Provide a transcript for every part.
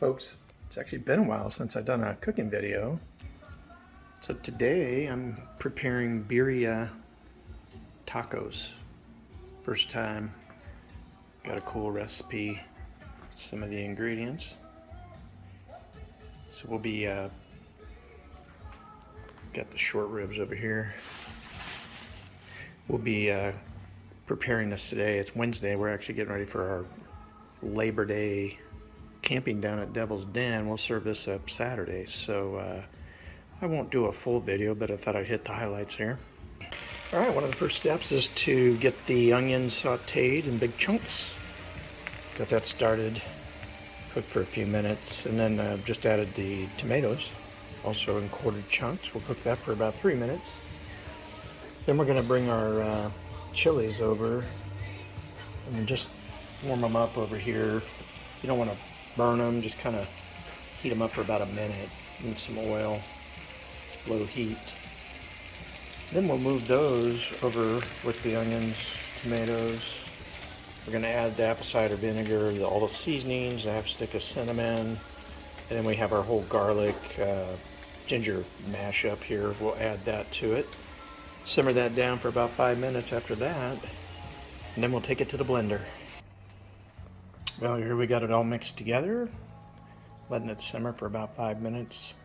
folks, it's actually been a while since I've done a cooking video. So today I'm preparing Birria Tacos. First time. Got a cool recipe, some of the ingredients. So we'll be, got the short ribs over here. We'll be preparing this today. It's Wednesday. We're actually getting ready for our Labor Day camping down at Devil's Den. We'll serve this up Saturday, so I won't do a full video, but I thought I'd hit the highlights here. All right, one of the first steps is to get the onions sauteed in big chunks. Got that started, cooked for a few minutes, and then just added the tomatoes, also in quartered chunks. We'll cook that for about 3 minutes. Then we're gonna bring our chilies over and just warm them up over here. You don't want to burn them, just kind of heat them up for about a minute in some oil, low heat. Then we'll move those over with the onions, tomatoes. We're going to add the apple cider vinegar, all the seasonings, a half stick of cinnamon, and then we have our whole garlic, ginger mash up here. We'll add that to it. Simmer that down for about 5 minutes after that, and then we'll take it to the blender. Well, here we got it all mixed together, letting it simmer for about 5 minutes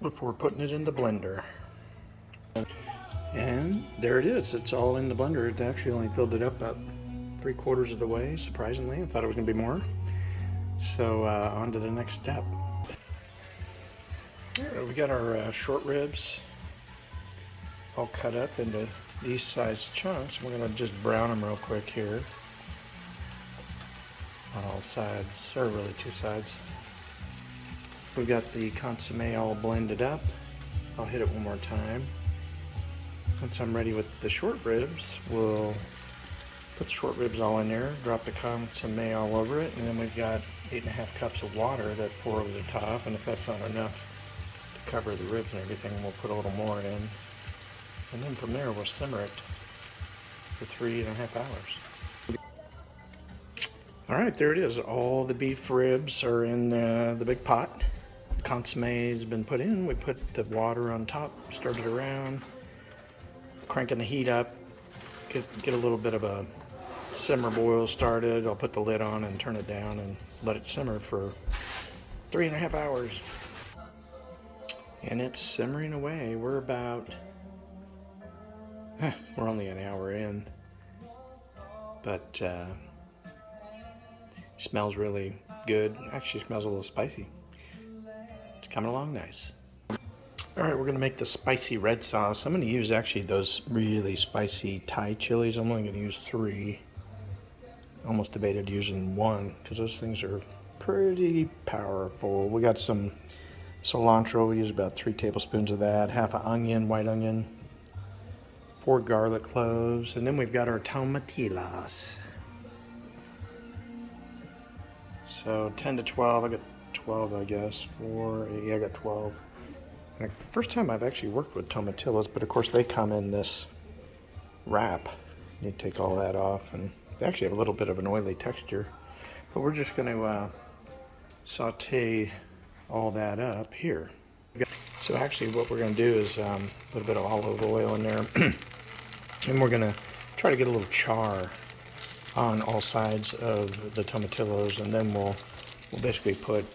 before putting it in the blender. And there it is. It's all in the blender. It actually only filled it up about 3/4 of the way, surprisingly. I thought it was going to be more. So on to the next step. Right, we got our short ribs all cut up into these size chunks. We're going to just brown them real quick here. On all sides, or really two sides. We've got the consomme all blended up. I'll hit it one more time. Once I'm ready with the short ribs, we'll put the short ribs all in there, drop the consomme all over it, and then we've got 8.5 cups of water that pour over the top, and if that's not enough to cover the ribs and everything, we'll put a little more in. And then from there, we'll simmer it for 3.5 hours. All right, there it is. All the beef ribs are in the big pot. The consomme has been put in. We put the water on top, stirred it around, cranking the heat up, get a little bit of a simmer boil started. I'll put the lid on and turn it down and let it simmer for 3.5 hours. And it's simmering away. We're about, we're only an hour in, but smells really good. Actually smells a little spicy. It's coming along nice. Alright, we're going to make the spicy red sauce. I'm going to use actually those really spicy Thai chilies. I'm only going to use 3. Almost debated using 1 because those things are pretty powerful. We got some cilantro. We use about 3 tablespoons of that. Half an onion, white onion. 4 garlic cloves. And then we've got our tomatillos. So 10 to 12, I got 12 I guess, 4, 8, yeah, I got 12. And first time I've actually worked with tomatillos, but of course they come in this wrap. You take all that off, and they actually have a little bit of an oily texture. But we're just going to saute all that up here. So actually what we're going to do is a little bit of olive oil in there, and we're going to try to get a little char on all sides of the tomatillos, and then we'll basically put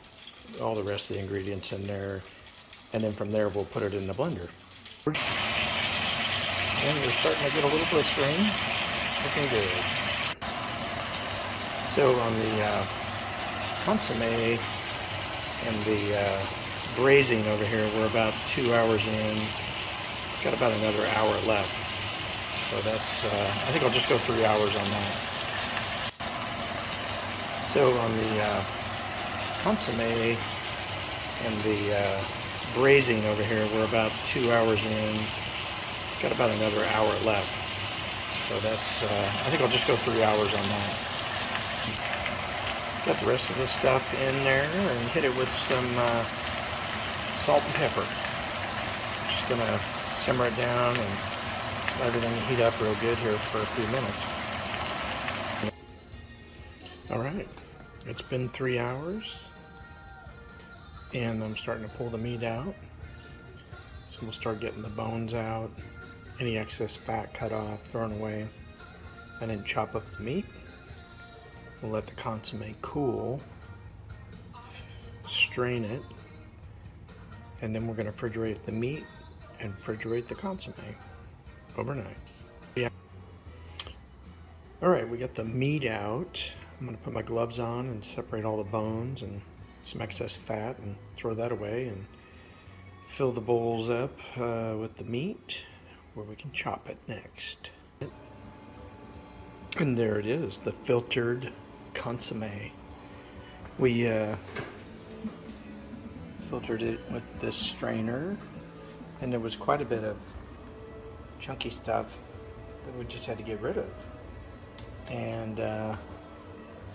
all the rest of the ingredients in there, and then from there we'll put it in the blender. And we're starting to get a little blistering, looking good. So on the consomme and the braising over here, we're about 2 hours in. Got about another hour left. So that's, I think I'll just go 3 hours on that. So on the consomme and the braising over here, we're about 2 hours in. Got about another hour left. So that's, I think I'll just go 3 hours on that. Got the rest of this stuff in there and hit it with some salt and pepper. Just gonna simmer it down and let everything heat up real good here for a few minutes. All right, It's been 3 hours, and I'm starting to pull the meat out. So we'll start getting the bones out, any excess fat cut off, thrown away, and then chop up the meat. We'll let the consomme cool, strain it, and then we're going to refrigerate the meat and refrigerate the consomme overnight. Yeah. All right, we got the meat out. I'm going to put my gloves on and separate all the bones and some excess fat and throw that away and fill the bowls up with the meat where we can chop it next. And there it is, the filtered consomme. We filtered it with this strainer, and there was quite a bit of chunky stuff that we just had to get rid of. And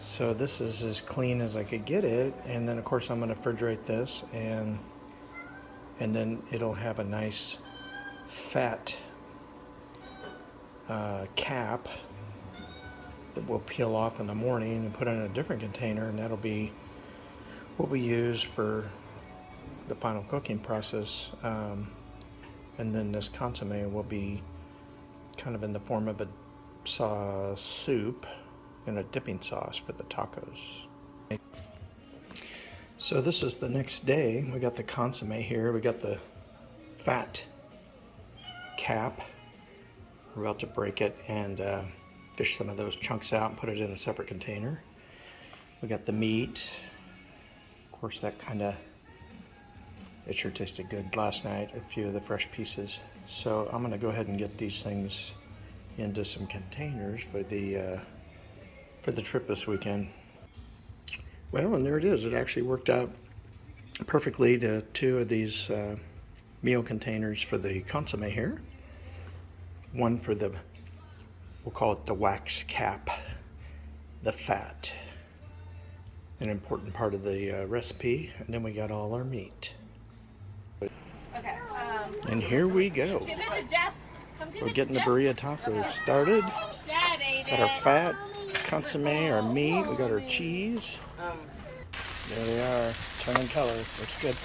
so this is as clean as I could get it, and then of course I'm going to refrigerate this, and then it'll have a nice fat cap that we'll peel off in the morning and put in a different container, and that'll be what we use for the final cooking process. And then this consomme will be kind of in the form of a soup and a dipping sauce for the tacos. So this is the next day. We got the consomme here. We got the fat cap. We're about to break it and fish some of those chunks out and put it in a separate container. We got the meat. Of course, that it sure tasted good last night, a few of the fresh pieces. So I'm gonna go ahead and get these things into some containers for the trip this weekend. Well, and there it is. It actually worked out perfectly to 2 of these meal containers for the consomme here. One for the, we'll call it the wax cap, the fat, an important part of the recipe. And then we got all our meat. Okay. And here we go. We're getting the Birria Tacos started. Got our fat, consomme, our meat. We got our cheese. There they are, turning color. Looks good.